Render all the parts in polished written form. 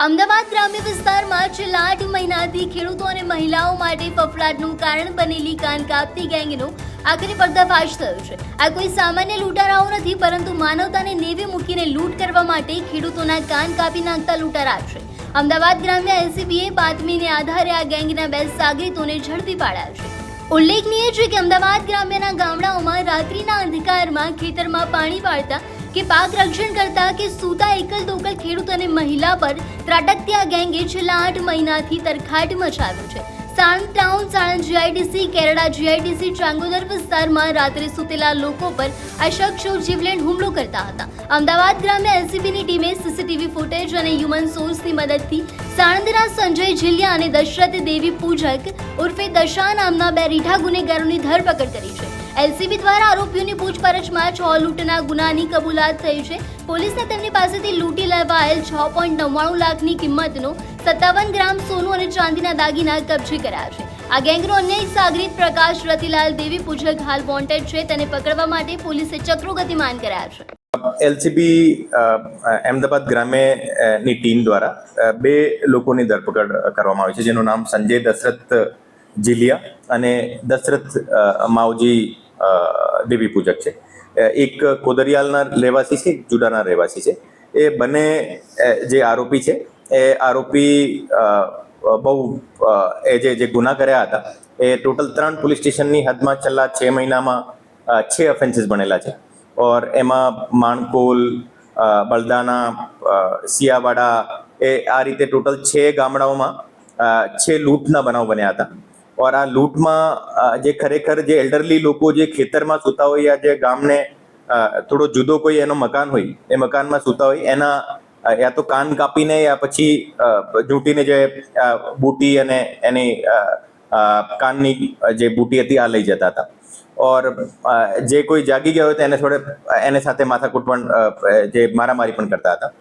અમદાવાદ ગ્રામ્ય વિસ્તારમાં છેલ્લા 8 મહિનાથી ખેડૂતો અને મહિલાઓ માટે ફફડાટનું કારણ બનેલી કાન કાપતી ગેંગનો આખરે પર્દાફાશ થયો છે। આ કોઈ સામાન્ય લૂંટારાઓ નથી, પરંતુ માનવતાને નેવે મૂકીને લૂંટ કરવા માટે ખેડૂતોના કાન કાપી નાખતા લૂંટારા છે। અમદાવાદ ગ્રામ્ય એલસીબીએ બાતમીને આધારે આ ગેંગના 2 સાગરીતોને ઝડપી પાડ્યા છે। ઉલ્લેખનીય છે કે અમદાવાદ ગ્રામ્યના ગામડાઓમાં રાત્રિના અંધકારમાં ખેતરમાં પાણી વાળતા કે પાક રક્ષણ કરતા કે સૂતા એકલ દોકલ ખેડૂત અને મહિલા પર ત્રાટકતી આ ગેંગે છેલ્લા 8 મહિનાથી તરખાટ મચાવ્યો છે। Sanand town, Sanand GIDC, Kerda GIDC, Changodar વિસ્તારમાં રાત્રે સૂતેલા લોકો પર આ શખ્સો જીવલેણ હુમલો કરતા હતા। અમદાવાદ ગ્રામ્ય એલસીબીની ટીમે સીસીટીવી ફૂટેજ અને હ્યુમન સોર્સની મદદથી સાણંદના સંજય ઝીલિયા અને દશરથ દેવી પૂજક ઉર્ફે દશા નામના 2 રીઢા ગુનેગારોની ધરપકડ કરી છે। એલસીબી દ્વારા આરોપીઓની પૂછપરછમાં 6 લૂંટના ગુનાની કબૂલાત થઈ છે। પોલીસને તેમની પાસેથી લૂંટી લેવાયેલ 6.99 લાખની કિંમતનો 57 ગ્રામ સોનું અને ચાંદીના દાગીના કબજે કર્યા છે। આ ગેંગનો અન્ય એક સાગરીત પ્રકાશ રતિલાલ દેવી પૂજક હાલ વોન્ટેડ છે, તેને પકડવા માટે પોલીસે ચક્રો ગતિમાન કર્યા છે। એલસીબી અમદાવાદ ગ્રામ્યની ટીમ દ્વારા 2 લોકોની ધરપકડ કરવામાં આવી છે, જેનું નામ સંજય દશરથ જીલિયા અને દશરથ માવજી દેવી પૂજક છે। એક કોદરિયાલના રહેવાસી છે, એક જુડાના રહેવાસી છે। એ બંને જે આરોપી છે એ આરોપી બહુ જે ગુના કર્યા હતા એ ટોટલ 3 પોલીસ સ્ટેશનની હદમાં છેલ્લા 6 મહિનામાં 6 ઓફેન્સીસ બનેલા છે। ઓર એમાં માણકોલ, બલદાના, સિયાવાડા એ આ રીતે ટોટલ 6 ગામડાઓમાં 6 લૂંટના બનાવ બન્યા હતા। ઓર આ લૂંટમાં જે ખરેખર જે એલ્ડરલી લોકો જે ખેતરમાં સૂતા હોય યા જે ગામને થોડો જુદો કોઈ એનો મકાન હોય એ મકાનમાં સૂતા હોય એના યા તો કાન કાપીને યા પછી ઝૂંટીને જે બૂટી અને એની કાનની જે બૂટી હતી આ લઈ જતા હતા। ઓર જે કોઈ જાગી ગયા હોય તો એને સાથે માથાકૂટ પણ જે મારામારી પણ કરતા હતા।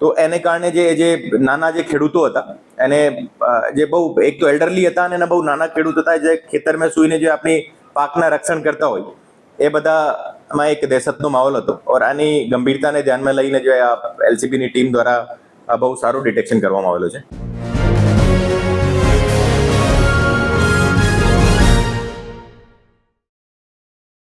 તો એને કારણે જે નાના જે ખેડૂતો હતા એને જે બહુ એક તો એલ્ડરલી હતા અને એના બહુ નાના ખેડૂત હતા જે ખેતરમાં સૂઈને જે આપણી પાકના રક્ષણ કરતા હોય એ બધામાં એક દહેશતનો માહોલ હતો। ઓર આની ગંભીરતાને ધ્યાનમાં લઈને જે આ એલસીબીની ટીમ દ્વારા બહુ સારું ડિટેક્શન કરવામાં આવેલું છે।